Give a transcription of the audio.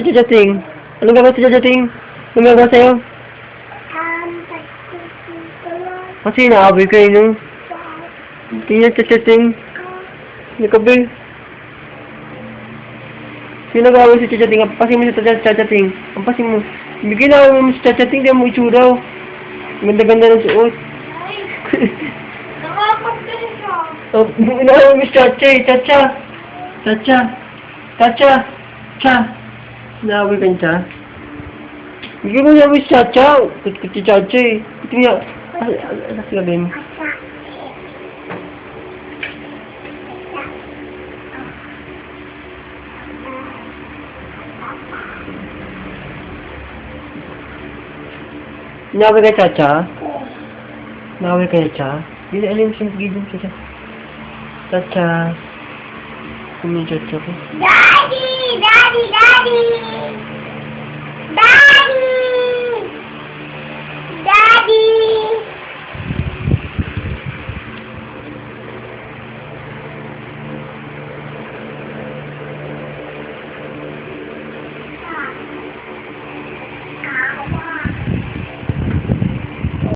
Chachating. Anong gagawin sa Chachating? Anong gagawin sa'yo? Kasi naaway kayo, no? Tingnan Chachating. Nakabil. Sino gagawin si Chachating? Ampasin mo si Chachating. Ampasin mo. Bigyan na mo si Chachating. Di mo itsura. Ganda-ganda ng suot. Nakakapagdala siya. Oh, inaaway mo si Chacha eh. Chacha. Chacha. Chacha. Cha. Naaway ka niya. Bigyan mo na mo si Chacha. Kutkut si Chacha eh. Ito nga. Ano sinabi mo? Naaway ka Chacha? Naaway ka Chacha? Hindi alam mo siya nagiging Chacha. Chacha. Kung yung Chacha ko. Daddy! Daddy! Daddy!